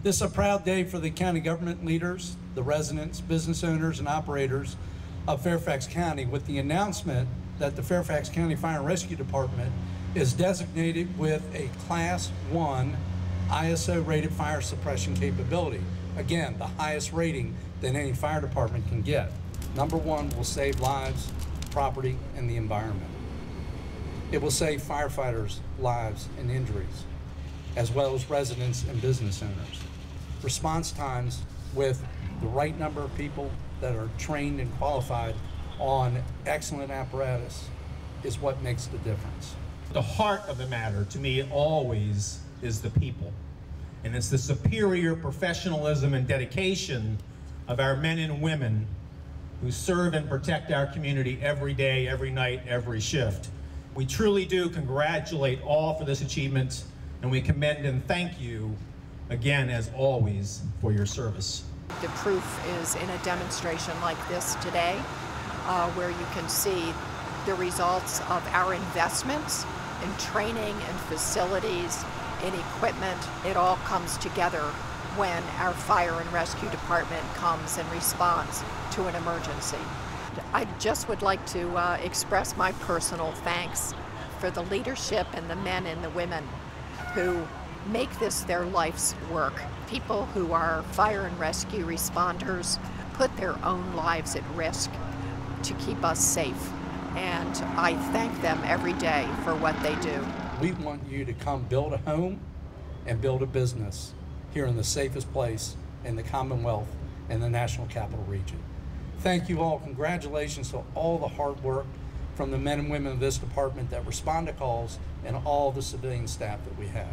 This is a proud day for the county government leaders, the residents, business owners, and operators of Fairfax County with the announcement that the Fairfax County Fire and Rescue Department is designated with a Class 1 ISO rated fire suppression capability. Again, the highest rating that any fire department can get. Number 1 will save lives, property, and the environment. It will save firefighters' lives and injuries, as well as residents and business owners. Response times with the right number of people that are trained and qualified on excellent apparatus is what makes the difference. The heart of the matter, to me, always is the people. And it's the superior professionalism and dedication of our men and women who serve and protect our community every day, every night, every shift. We truly do congratulate all for this achievement, and we commend and thank you again, as always, for your service. The proof is in a demonstration like this today, where you can see the results of our investments in training and facilities, in equipment. It all comes together when our fire and rescue department comes and responds to an emergency. I just would like to express my personal thanks for the leadership and the men and the women who make this their life's work. People who are fire and rescue responders put their own lives at risk to keep us safe. And I thank them every day for what they do. We want you to come build a home and build a business here in the safest place in the Commonwealth and the National Capital Region. Thank you all. Congratulations to all the hard work from the men and women of this department that respond to calls and all the civilian staff that we have.